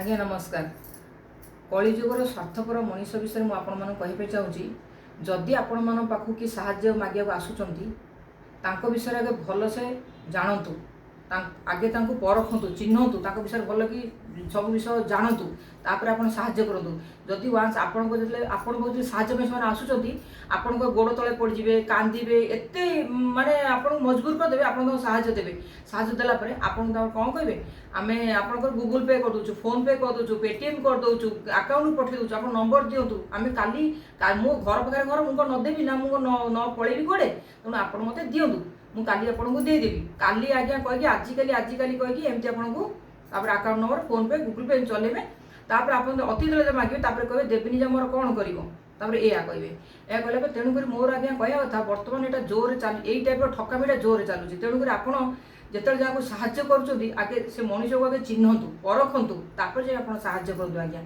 आज्ञा नमस्कार। कलिजुगर स्वार्थपर मनीष विषय मुझे आपको चाहूँगी। जदि आपण मान पाखु कि साहाय्य मागे आसुँच विषय आगे भलसे जानतु, आगे परखतु चिन्हतु, विषय भल कि सब विषय जानतु, तापर आप साहाय्य करूँ। जदि वान्स आपण बहुत साहाय्य से आसुँच आपण गोड़ तले पड़े कांदे एत माने आपको मजबूर करदे आप साहाय्य देवे। साहाय्य देलापर आपन कौन कहे आम आप गूगल पे कर दूँ, फोन पे कर दूँ, पेटीएम कर दूँ, अकाउंट पठे दूँ, आप नंबर दिंतु। आम काली मो घर पाखे घर मुझे नदेवी ना मुझे न पलैबी कड़े तेणु आप मत दिंतु मुझे काली आपको देदेवी। काली आज्ञा कहीकि आजिकल कहीकि एमती आपको अकाउंट नंबर फोन पे गूगल पे चलेबे। तापर आप अतीत मांगे कहे देवीनी जा मोर कौन कर या कहे या कहला तेणुक मोर आज्ञा कह कथा बर्तमान यहाँ जोर चल यही टाइप ठकामीटा जोर चलुची। तेणुक आपड़ जिते जहाँ साहाय्य करुँच आगे से मनीष को आगे चिन्हतु परखतु तापर आप साहाय्य करूँ आज्ञा।